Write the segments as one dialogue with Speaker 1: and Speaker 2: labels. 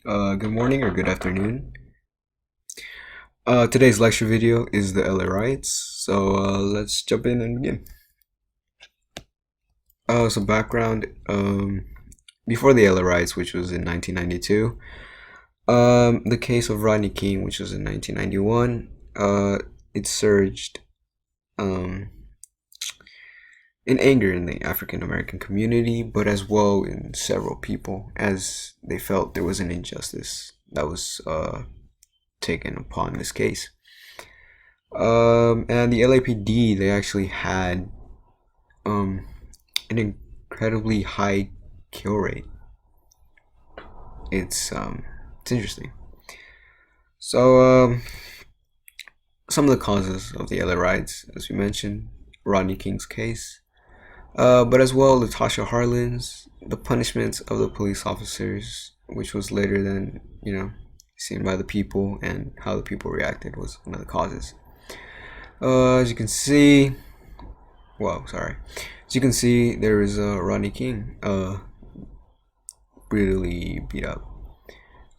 Speaker 1: Good morning or good afternoon. Today's lecture video is the LA Riots, so let's jump in and begin. Some background. Before the LA Riots, which was in 1992, the case of Rodney King, which was in 1991, it surged um, in anger in the African American community, but as well in several people, as they felt there was an injustice that was taken upon this case. And the LAPD, they actually had um, an incredibly high kill rate. It's interesting. So some of the causes of the LA riots, as we mentioned, Rodney King's case, but as well Latasha Harlan's, the punishments of the police officers, which was later than seen by the people, and how the people reacted was one of the causes. As you can see, Whoa, sorry. As you can see, there is Rodney King, brutally beat up.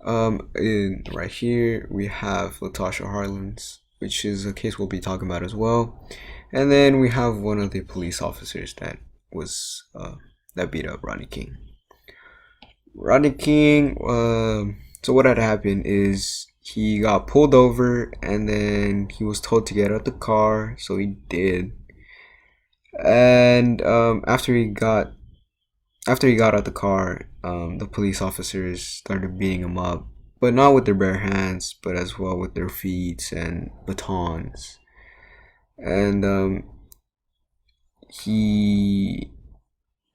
Speaker 1: Right here we have Latasha Harlan's, which is a case we'll be talking about as well, and then we have one of the police officers that was that beat up Rodney King. Rodney King. So what had happened is he got pulled over, and then he was told to get out the car, so he did. And after he got out the car, the police officers started beating him up, but not with their bare hands, but as well with their feet and batons. And he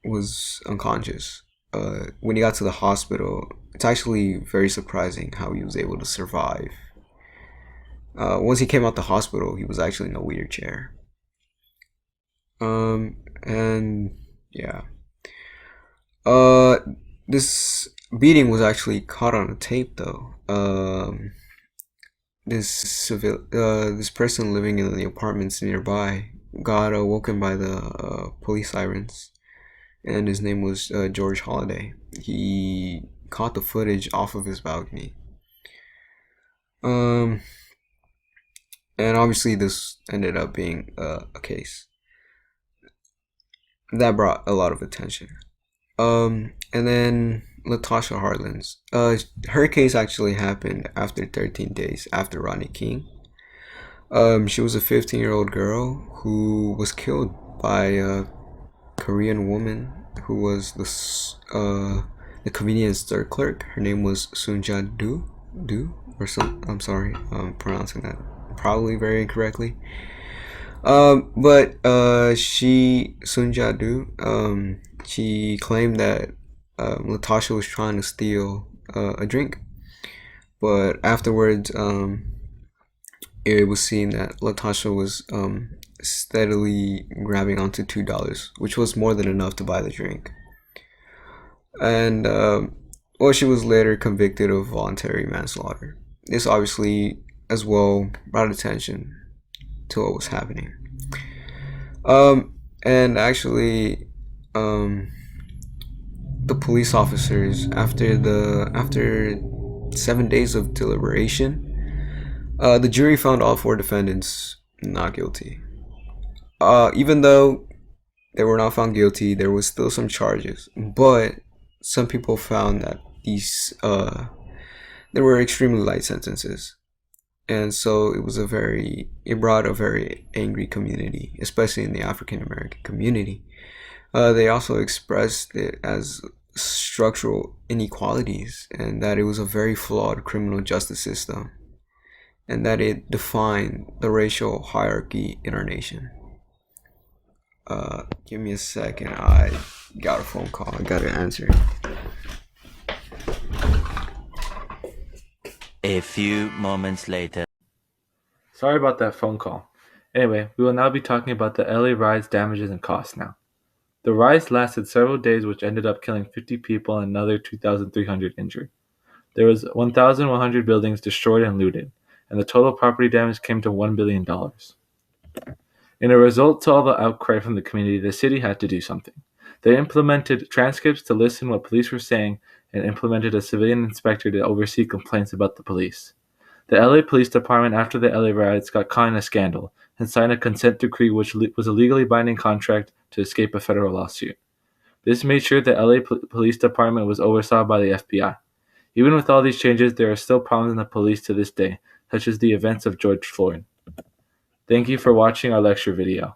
Speaker 1: was unconscious. When he got to the hospital, it's actually very surprising how he was able to survive. Once he came out the hospital, he was actually in a wheelchair. And yeah. Uh, this beating was actually caught on a tape, though. This person living in the apartments nearby got woken by the police sirens, and his name was George Holiday. He caught the footage off of his balcony. Um, and obviously this ended up being a case that brought a lot of attention. And then Latasha Harlan's. Her case actually happened after 13 days after Rodney King. She was a 15-year-old girl who was killed by a Korean woman who was the convenience store clerk. Her name was Sunja Do, or some. I'm sorry, I'm pronouncing that probably very incorrectly. But she Sunja Do, she claimed that Latasha was trying to steal a drink, but afterwards, it was seen that Latasha was steadily grabbing onto $2, which was more than enough to buy the drink. And well, she was later convicted of voluntary manslaughter. This obviously, as well, brought attention to what was happening. And actually, the police officers, after 7 days of deliberation, the jury found all four defendants not guilty. Even though they were not found guilty, there was still some charges, but some people found that these there were extremely light sentences, and so it brought a very angry community, especially in the African American community. They also expressed it as structural inequalities, and that it was a very flawed criminal justice system, and that it defined the racial hierarchy in our nation. Give me a second. I got a phone call. I gotta answer.
Speaker 2: A few moments later.
Speaker 3: Sorry about that phone call. Anyway, we will now be talking about the LA riots, damages, and costs now. The riots lasted several days, which ended up killing 50 people and another 2,300 injured. There was 1,100 buildings destroyed and looted, and the total property damage came to $1 billion. In a result to all the outcry from the community, the city had to do something. They implemented transcripts to listen what police were saying and implemented a civilian inspector to oversee complaints about the police. The LA Police Department, after the LA riots, got caught in a scandal and signed a consent decree which was a legally binding contract to escape a federal lawsuit. This made sure the LA Police Department was oversaw by the FBI. Even with all these changes, there are still problems in the police to this day, such as the events of George Floyd. Thank you for watching our lecture video.